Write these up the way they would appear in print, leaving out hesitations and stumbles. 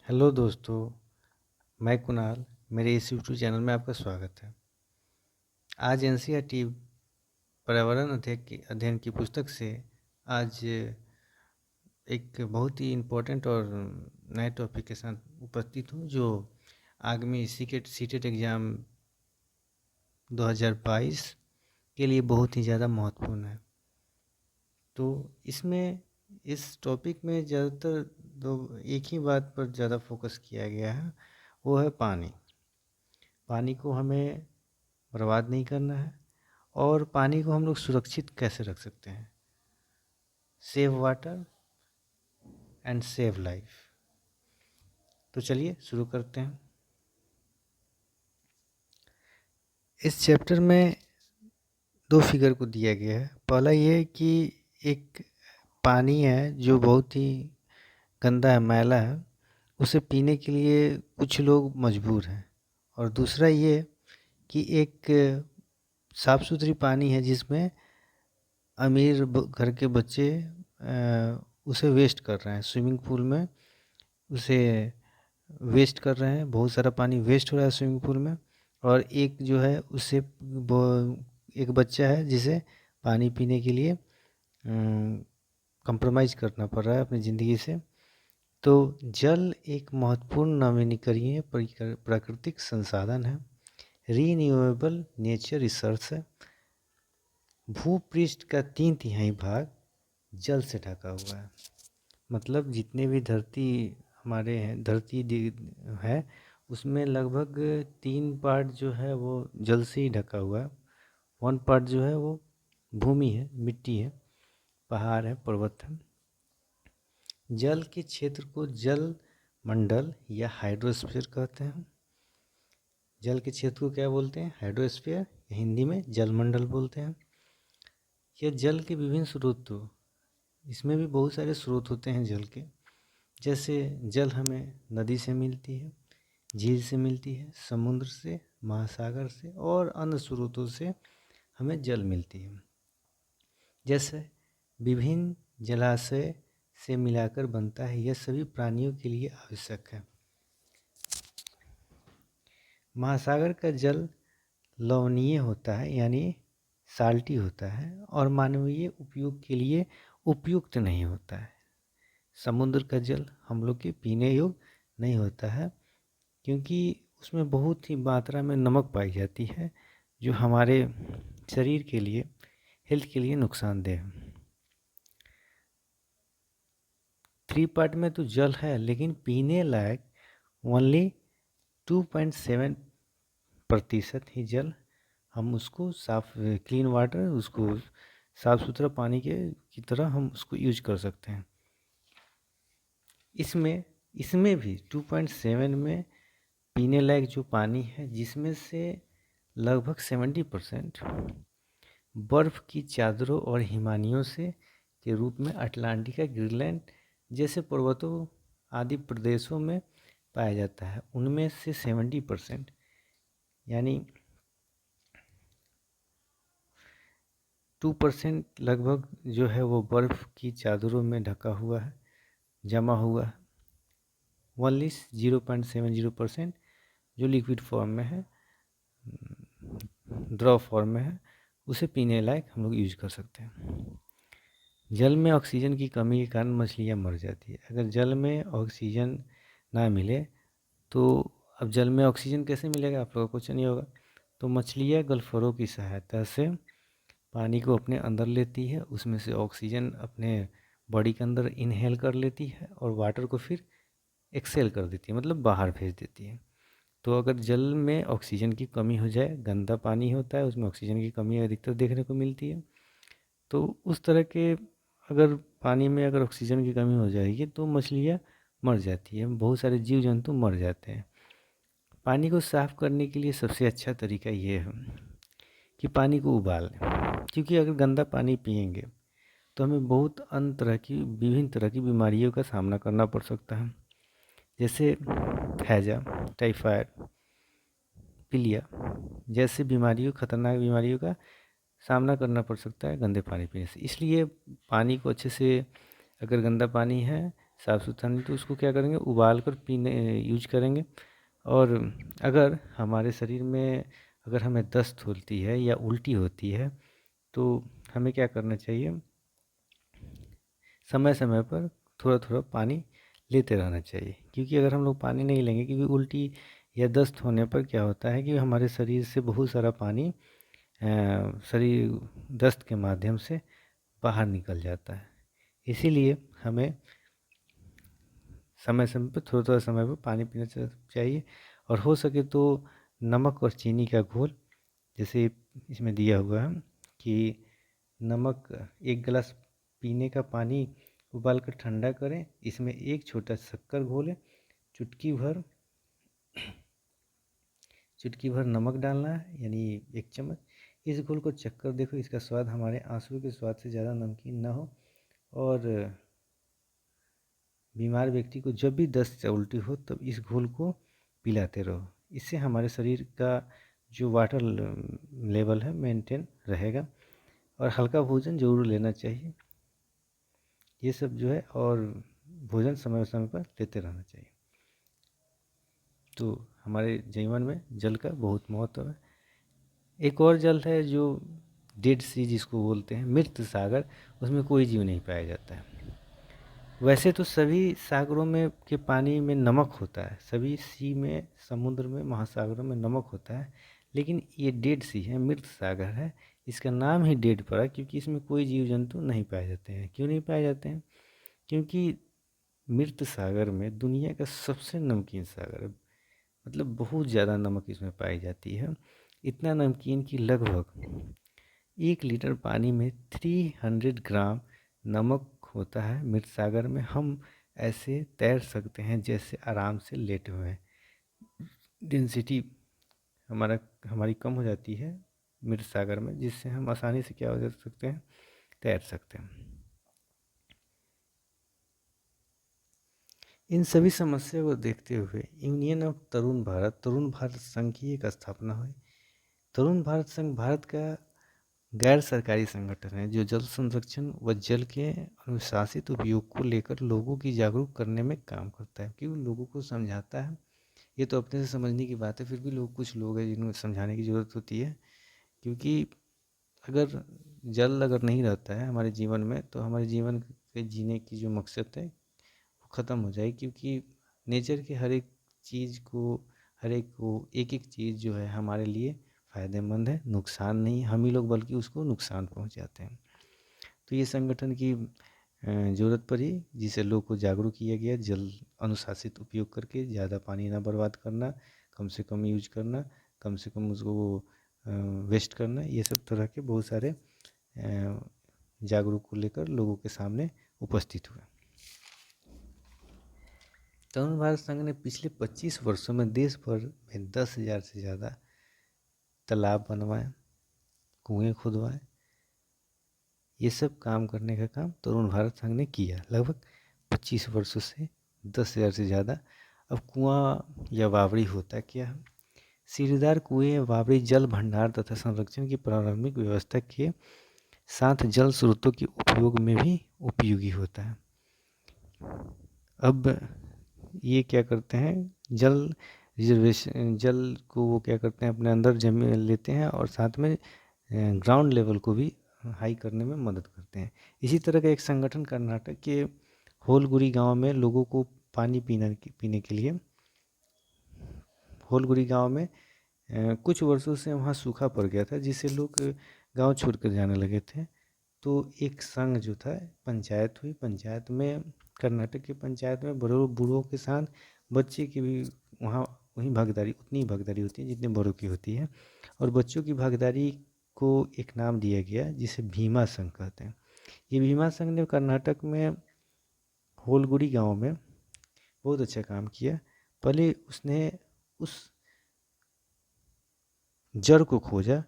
Hello दोस्तों, मैं कुणाल। मेरे इस यूट्यूब चैनल में आपका स्वागत है। आज एनसीईआरटी पर्यावरण अध्ययन की पुस्तक से आज एक बहुत ही इम्पोर्टेंट और नए टॉपिक के साथ उपस्थित हूँ, जो आगामी सीटेट एग्ज़ाम 2022 के लिए बहुत ही ज़्यादा महत्वपूर्ण है। तो इसमें इस टॉपिक में ज़्यादातर एक ही बात पर ज़्यादा फोकस किया गया है, वो है पानी। पानी को हमें बर्बाद नहीं करना है और पानी को हम लोग सुरक्षित कैसे रख सकते हैं। Save water and save life. तो चलिए शुरू करते हैं। इस चैप्टर में दो फिगर को दिया गया है। पहला ये कि एक पानी है जो बहुत ही गंदा है, मैला है, उसे पीने के लिए कुछ लोग मजबूर हैं। और दूसरा ये कि एक साफ़ सुथरी पानी है जिसमें अमीर घर के बच्चे उसे वेस्ट कर रहे हैं। स्विमिंग पूल में उसे वेस्ट कर रहे हैं, बहुत सारा पानी वेस्ट हो रहा है स्विमिंग पूल में। और एक जो है उससे एक बच्चा है जिसे पानी पीने के लिए कंप्रोमाइज़ करना पड़ रहा है अपनी ज़िंदगी से। तो जल एक महत्वपूर्ण नवीनीकरणीय प्राकृतिक संसाधन है, रीन्यूएबल नेचर रिसोर्स है। भूपृष्ठ का 3/3 भाग जल से ढका हुआ है। मतलब जितने भी धरती हमारे हैं, धरती है, उसमें लगभग 3 पार्ट जो है वो जल से ही ढका हुआ है। 1 पार्ट जो है वो भूमि है, मिट्टी है, पहाड़ है, पर्वत है। जल के क्षेत्र को जल मंडल या हाइड्रोस्फीयर कहते हैं। जल के क्षेत्र को क्या बोलते हैं? हाइड्रोस्फीयर, हिंदी में जलमंडल बोलते हैं। यह जल के विभिन्न स्रोतों, इसमें भी बहुत सारे स्रोत होते हैं जल के। जैसे जल हमें नदी से मिलती है, झील से मिलती है, समुद्र से, महासागर से और अन्य स्रोतों से हमें जल मिलती है। जैसे विभिन्न जलाशय से मिलाकर बनता है, यह सभी प्राणियों के लिए आवश्यक है। महासागर का जल लवणीय होता है, यानी साल्टी होता है, और मानवीय उपयोग के लिए उपयुक्त नहीं होता है। समुद्र का जल हम लोग के पीने योग्य नहीं होता है, क्योंकि उसमें बहुत ही मात्रा में नमक पाई जाती है, जो हमारे शरीर के लिए, हेल्थ के लिए नुकसानदेह है। 3 पार्ट में तो जल है, लेकिन पीने लायक ओनली 2.7% ही जल, हम उसको साफ, क्लीन वाटर, उसको साफ़ सुथरा पानी की तरह हम उसको यूज कर सकते हैं। इसमें भी 2.7 में पीने लायक जो पानी है, जिसमें से लगभग 70% बर्फ़ की चादरों और हिमानियों से के रूप में अटलांटिका, ग्रीनलैंड जैसे पर्वतों आदि प्रदेशों में पाया जाता है। उनमें से 70% यानी 2% लगभग जो है वो बर्फ़ की चादरों में ढका हुआ है, जमा हुआ है। ओनली 0.70% जो लिक्विड फॉर्म में है, द्रव फॉर्म में है, उसे पीने लायक हम लोग यूज कर सकते हैं। जल में ऑक्सीजन की कमी के कारण मछलियाँ मर जाती है। अगर जल में ऑक्सीजन ना मिले तो अब जल में ऑक्सीजन कैसे मिलेगा, आप लोगों को क्वेश्चन नहीं होगा। तो मछलियाँ गल्फरों की सहायता से पानी को अपने अंदर लेती है, उसमें से ऑक्सीजन अपने बॉडी के अंदर इनहेल कर लेती है और वाटर को फिर एक्सेल कर देती है, मतलब बाहर भेज देती है। तो अगर जल में ऑक्सीजन की कमी हो जाए, गंदा पानी होता है, उसमें ऑक्सीजन की कमी अधिकतर देखने को मिलती है। तो उस तरह के अगर पानी में अगर ऑक्सीजन की कमी हो जाएगी तो मछलियाँ मर जाती हैं, बहुत सारे जीव जंतु मर जाते हैं। पानी को साफ़ करने के लिए सबसे अच्छा तरीका ये है कि पानी को उबाल लें, क्योंकि अगर गंदा पानी पिएंगे तो हमें बहुत अन्य तरह की, विभिन्न तरह की बीमारियों का सामना करना पड़ सकता है। जैसे हैजा, टाइफाइड, पीलिया जैसे बीमारियों, खतरनाक बीमारियों का सामना करना पड़ सकता है गंदे पानी पीने से। इसलिए पानी को अच्छे से, अगर गंदा पानी है साफ़ सुथरा नहीं तो उसको क्या करेंगे, उबाल कर पीने यूज करेंगे। और अगर हमारे शरीर में अगर हमें दस्त होती है या उल्टी होती है तो हमें क्या करना चाहिए, समय समय पर थोड़ा थोड़ा पानी लेते रहना चाहिए। क्योंकि अगर हम लोग पानी नहीं लेंगे, क्योंकि उल्टी या दस्त होने पर क्या होता है कि हमारे शरीर से बहुत सारा पानी शरीर दस्त के माध्यम से बाहर निकल जाता है। इसीलिए हमें समय समय पर थोड़ा थोड़ा समय पर पानी पीना चाहिए। और हो सके तो नमक और चीनी का घोल, जैसे इसमें दिया हुआ है कि नमक 1 गिलास पीने का पानी उबाल कर ठंडा करें, इसमें 1 छोटा शक्कर घोलें, चुटकी भर नमक डालना है, यानी 1 चम्मच। इस घोल को चखकर देखो, इसका स्वाद हमारे आंसू के स्वाद से ज़्यादा नमकीन ना हो। और बीमार व्यक्ति को जब भी दस्त या उल्टी हो तब इस घोल को पिलाते रहो। इससे हमारे शरीर का जो वाटर लेवल है मेंटेन रहेगा। और हल्का भोजन ज़रूर लेना चाहिए। ये सब जो है, और भोजन समय समय पर लेते रहना चाहिए। तो हमारे जीवन में जल का बहुत महत्व है। एक और जल है जो डेड सी जिसको बोलते हैं, मृत सागर, उसमें कोई जीव नहीं पाया जाता है। वैसे तो सभी सागरों में के पानी में नमक होता है, सभी सी में, समुद्र में, महासागरों में नमक होता है। लेकिन ये डेड सी है, मृत सागर है। इसका नाम ही डेड पड़ा क्योंकि इसमें कोई जीव जंतु नहीं पाए जाते हैं। क्यों नहीं पाए जाते हैं? क्योंकि मृत सागर में दुनिया का सबसे नमकीन सागर है। मतलब बहुत ज़्यादा नमक इसमें पाई जाती है। इतना नमकीन कि लगभग 1 लीटर पानी में 300 ग्राम नमक होता है। मृत सागर में हम ऐसे तैर सकते हैं जैसे आराम से लेटे हुए हैं। डेंसिटी हमारी कम हो जाती है मृत सागर में, जिससे हम आसानी से क्या हो सकते हैं, तैर सकते हैं। इन सभी समस्या को देखते हुए यूनियन ऑफ तरुण भारत संघ की एक स्थापना हुई। तरुण भारत संघ भारत का गैर सरकारी संगठन है जो जल संरक्षण व जल के अनुशासित उपयोग को लेकर लोगों की जागरूक करने में काम करता है। क्यों लोगों को समझाता है। ये तो अपने से समझने की बात है, फिर भी कुछ लोग हैं जिनको समझाने की ज़रूरत होती है। क्योंकि अगर जल अगर नहीं रहता है हमारे जीवन में तो हमारे जीवन के जीने की जो मकसद है वो ख़त्म हो जाएगी। क्योंकि नेचर के हर एक चीज़ को, हर एक को एक एक चीज़ जो है हमारे लिए फ़ायदेमंद है, नुकसान नहीं। हम ही लोग बल्कि उसको नुकसान पहुंचाते हैं। तो ये संगठन की ज़रूरत पड़ी जिसे लोग को जागरूक किया गया। जल अनुशासित उपयोग करके ज़्यादा पानी ना बर्बाद करना, कम से कम यूज करना, कम से कम उसको वेस्ट करना, ये सब तरह के बहुत सारे जागरूक को लेकर लोगों के सामने उपस्थित हुए। तरुण भारत संघ ने पिछले 25 वर्षों में देश भर में 10,000 से ज़्यादा तालाब बनवाए, कुएं खुदवाए। ये सब काम करने का काम तरुण भारत संघ ने किया लगभग 25 वर्षों से 10,000 से ज़्यादा। अब कुआं या बावड़ी होता क्या है? सीढ़ीदार कुएं या बावड़ी जल भंडार तथा संरक्षण की प्रारंभिक व्यवस्था के साथ जल स्रोतों के उपयोग में भी उपयोगी होता है। अब ये क्या करते हैं, जल रिजर्वेशन, जल को वो क्या करते हैं अपने अंदर जमीन लेते हैं और साथ में ग्राउंड लेवल को भी हाई करने में मदद करते हैं। इसी तरह का एक संगठन कर्नाटक के होलगुरी गांव में लोगों को पानी पीने के लिए, होलगुरी गांव में कुछ वर्षों से वहाँ सूखा पड़ गया था जिससे लोग गांव छोड़कर जाने लगे थे। तो एक संघ जो था, पंचायत हुई। पंचायत में, कर्नाटक की पंचायत में बड़ों बूढ़ों के साथ बच्चे की भी वहाँ वही भागीदारी, उतनी ही भागीदारी होती है जितनी बड़ों की होती है। और बच्चों की भागीदारी को एक नाम दिया गया जिसे भीमा संघ कहते हैं। ये भीमा संघ ने कर्नाटक में होलगुड़ी गांव में बहुत अच्छा काम किया। पहले उसने उस जड़ को खोजा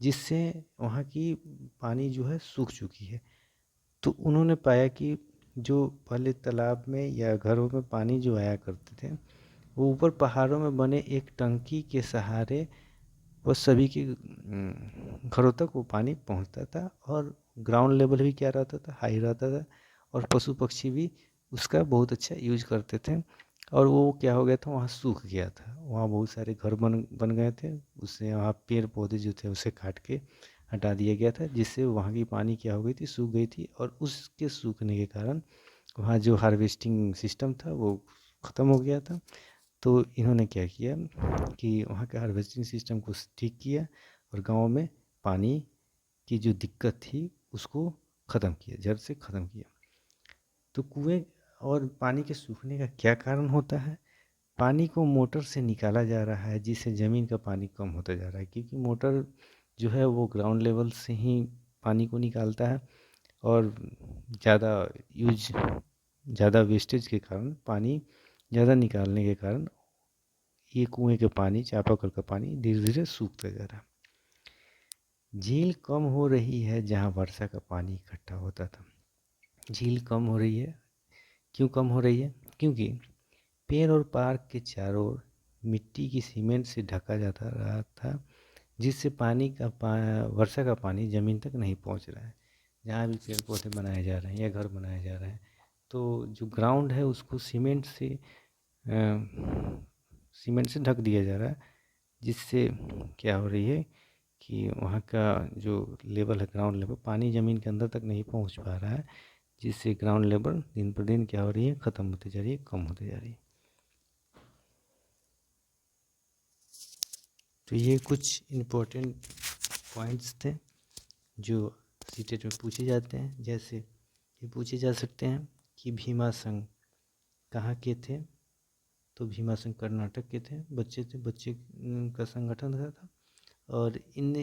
जिससे वहाँ की पानी जो है सूख चुकी है। तो उन्होंने पाया कि जो पहले तालाब में या घरों में पानी जो आया करते थे वो ऊपर पहाड़ों में बने एक टंकी के सहारे वो सभी के घरों तक वो पानी पहुंचता था। और ग्राउंड लेवल भी क्या रहता था, हाई रहता था। और पशु पक्षी भी उसका बहुत अच्छा यूज करते थे। और वो क्या हो गया था, वहाँ सूख गया था, वहाँ बहुत सारे घर बन बन गए थे, उससे वहाँ पेड़ पौधे जो थे उसे काट के हटा दिया गया था, जिससे वहाँ की पानी क्या हो गई थी, सूख गई थी। और उसके सूखने के कारण वहाँ जो हार्वेस्टिंग सिस्टम था वो ख़त्म हो गया था। तो इन्होंने क्या किया कि वहाँ के हार्वेस्टिंग सिस्टम को ठीक किया और गाँव में पानी की जो दिक्कत थी उसको ख़त्म किया, जड़ से ख़त्म किया। तो कुएं और पानी के सूखने का क्या कारण होता है? पानी को मोटर से निकाला जा रहा है, जिससे ज़मीन का पानी कम होता जा रहा है, क्योंकि मोटर जो है वो ग्राउंड लेवल से ही पानी को निकालता है। और ज़्यादा यूज ज़्यादा वेस्टेज के कारण, पानी ज़्यादा निकालने के कारण ये कुएं के पानी, चापाकल का पानी धीरे धीरे सूखता जा रहा है। झील कम हो रही है जहाँ वर्षा का पानी इकट्ठा होता था। झील कम हो रही है, क्यों कम हो रही है? क्योंकि पेड़ और पार्क के चारों ओर मिट्टी की सीमेंट से ढका जाता रहा था, जिससे वर्षा का पानी ज़मीन तक नहीं पहुंच रहा है। जहाँ भी पेड़ पौधे बनाए जा रहे हैं या घर बनाए जा रहे हैं, तो जो ग्राउंड है उसको सीमेंट से ढक दिया जा रहा है, जिससे क्या हो रही है कि वहाँ का जो लेवल है, ग्राउंड लेवल, पानी ज़मीन के अंदर तक नहीं पहुँच पा रहा है, जिससे ग्राउंड लेवल दिन पर दिन क्या हो रही है, ख़त्म होती जा रही है, कम होती जा रही है। तो ये कुछ इम्पोर्टेंट पॉइंट्स थे जो सीटेट में पूछे जाते हैं। जैसे ये पूछे जा सकते हैं कि भीमा संघ कहाँ के थे? तो भीमा संघ कर्नाटक के थे, बच्चे का संगठन था। और इन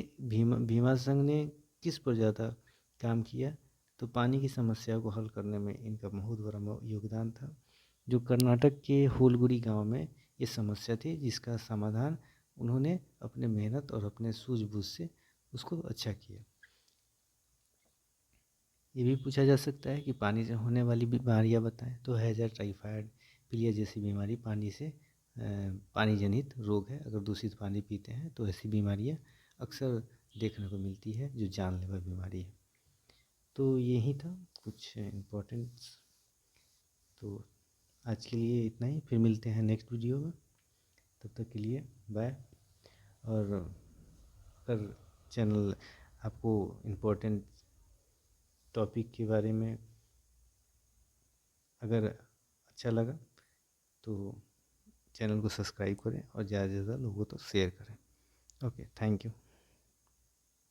भीमा संघ ने किस पर ज़्यादा काम किया? तो पानी की समस्या को हल करने में इनका बहुत बड़ा योगदान था। जो कर्नाटक के होलगुड़ी गांव में ये समस्या थी, जिसका समाधान उन्होंने अपने मेहनत और अपने सूझबूझ से उसको अच्छा किया। ये भी पूछा जा सकता है कि पानी से होने वाली बीमारियां बताएं। तो हैजा, टाइफाइड, पीलिया जैसी बीमारी पानी जनित रोग है। अगर दूषित पानी पीते हैं तो ऐसी बीमारियां अक्सर देखने को मिलती है, जो जानलेवा बीमारी है। तो यही था कुछ इम्पोर्टेंट। तो आज के लिए इतना ही, फिर मिलते हैं नेक्स्ट वीडियो में। तब तक के लिए बाय। और अगर चैनल आपको इम्पोर्टेंट टॉपिक के बारे में अगर अच्छा लगा तो चैनल को सब्सक्राइब करें और ज़्यादा से ज़्यादा लोगों तक शेयर करें। Okay, thank you.